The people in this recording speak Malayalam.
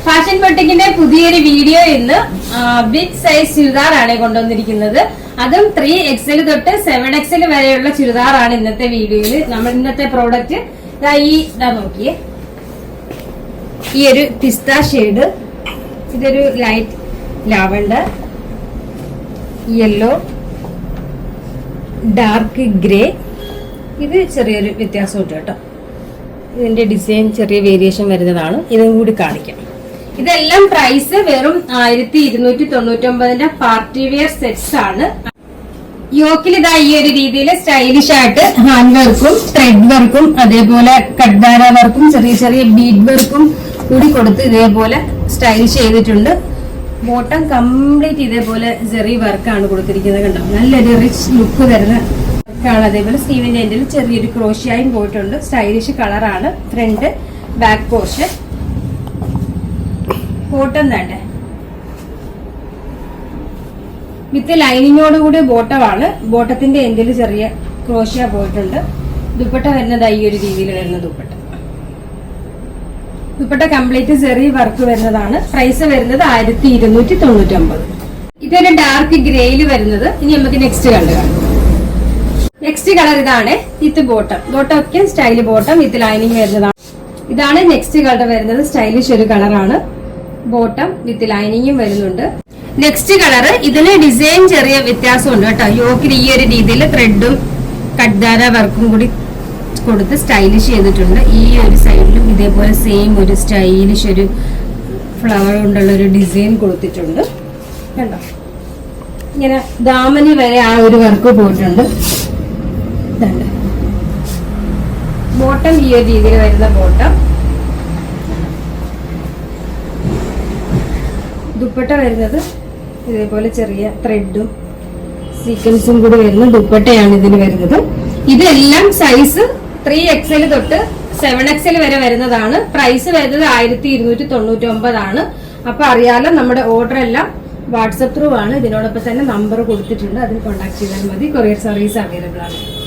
ഫാഷൻ ബൊട്ടിക്കിന്റെ പുതിയൊരു വീഡിയോ ഇന്ന് ബിഗ് സൈസ് ചുരിദാറാണ് കൊണ്ടുവന്നിരിക്കുന്നത്. അതും 3XL തൊട്ട് 7XL വരെയുള്ള ചുരിദാറാണ് ഇന്നത്തെ വീഡിയോയിൽ. നമ്മൾ ഇന്നത്തെ പ്രോഡക്റ്റ് ഇതാ നോക്കിയേ, ഈ ഒരു പിസ്ത ഷെയ്ഡ്, ഇതൊരു light lavender, yellow, dark grey. ഇത് ചെറിയൊരു വ്യത്യാസമുണ്ട് കേട്ടോ. ഇതിന്റെ ഡിസൈൻ ചെറിയ വേരിയേഷൻ വരുന്നതാണ്. ഇതും കൂടി കാണിക്കാം. ഇതെല്ലാം പ്രൈസ് വെറും 1299 പാർട്ടി വെയർ സെറ്റ്സ് ആണ്. യോക്കിൽ ഇതാ ഈ ഒരു രീതിയിൽ സ്റ്റൈലിഷ് ആയിട്ട് ഹാൻഡ് വർക്കും ത്രെഡ് വർക്കും അതേപോലെ കഡ്ദാര വർക്കും ചെറിയ ചെറിയ ബീഡ് വർക്കും കൂടി കൊടുത്ത് ഇതേപോലെ സ്റ്റൈലിഷ് ചെയ്തിട്ടുണ്ട്. ബോട്ടം കംപ്ലീറ്റ് ഇതേപോലെ ജെറി വർക്കാണ് കൊടുത്തിരിക്കുന്നത്. കണ്ടോ, നല്ലൊരു റിച്ച് ലുക്ക് തരുന്ന വർക്കാണ്. അതേപോലെ സ്ലീവിന്റെ എൻഡിൽ ചെറിയൊരു ക്രോഷ്യായും പോയിട്ടുണ്ട്. സ്റ്റൈലിഷ് കളറാണ്. Front back portion. ബോട്ടം തന്നെ വിത്ത് ലൈനിങ്ങോട് കൂടി ബോട്ടമാണ്. ബോട്ടത്തിന്റെ എൻഡിൽ ചെറിയ ക്രോഷ്യ പോയിട്ടുണ്ട്. ദുപ്പട്ട വരുന്നത് ഈ ഒരു രീതിയിൽ വരുന്ന ദുപ്പട്ട. ദുപ്പട്ട കംപ്ലീറ്റ് ചെറിയ വർക്ക് വരുന്നതാണ്. പ്രൈസ് വരുന്നത് 1299. ഇതൊരു ഡാർക്ക് ഗ്രേയിൽ വരുന്നത്. ഇനി നമുക്ക് നെക്സ്റ്റ് കളർ കാണാം. നെക്സ്റ്റ് കളർ ഇതാണ്. വിത്ത് ബോട്ടം. ബോട്ടം ഒക്കെ സ്റ്റൈല് ബോട്ടം വിത്ത് ലൈനിങ് വരുന്നതാണ്. ഇതാണ് നെക്സ്റ്റ് കളർ വരുന്നത്. സ്റ്റൈലിഷ് ഒരു കളറാണ്. ബോട്ടം വിത്ത് ലൈനിങ്ങും വരുന്നുണ്ട്. നെക്സ്റ്റ് കളർ, ഇതിന് ഡിസൈൻ ചെറിയ വ്യത്യാസമുണ്ട് കേട്ടോ. യോക്കിൽ ഈ ഒരു രീതിയിൽ ത്രെഡും കഡ്ദാര വർക്കും കൂടി കൊടുത്ത് സ്റ്റൈലിഷ് ചെയ്തിട്ടുണ്ട്. ഈ ഒരു സൈഡിലും ഇതേപോലെ സെയിം ഒരു സ്റ്റൈലിഷ് ഒരു ഫ്ലവർ കൊണ്ടുള്ള ഒരു ഡിസൈൻ കൊടുത്തിട്ടുണ്ട്. കണ്ടോ, ഇങ്ങനെ ദാമനി വരെ ആ ഒരു വർക്ക് പോയിട്ടുണ്ട്. ബോട്ടം ഈ ഒരു രീതിയിൽ വരുന്ന ബോട്ടം. ദുപ്പട്ട വരുന്നത് ഇതേപോലെ ചെറിയ ത്രെഡും സീക്വൻസും കൂടി വരുന്ന ദുപ്പട്ടയാണ് ഇതിന് വരുന്നത്. ഇതെല്ലാം സൈസ് 3XL തൊട്ട് 7XL വരെ വരുന്നതാണ്. പ്രൈസ് വരുന്നത് 1299 ആണ്. അപ്പൊ അറിയാലോ, നമ്മുടെ ഓർഡർ എല്ലാം വാട്സപ്പ് ത്രൂ ആണ്. ഇതിനോടൊപ്പം തന്നെ നമ്പർ കൊടുത്തിട്ടുണ്ട്. അതിൽ കോൺടാക്ട് ചെയ്താൽ മതി. കൊറിയർ സർവീസ് അവൈലബിൾ ആണ്.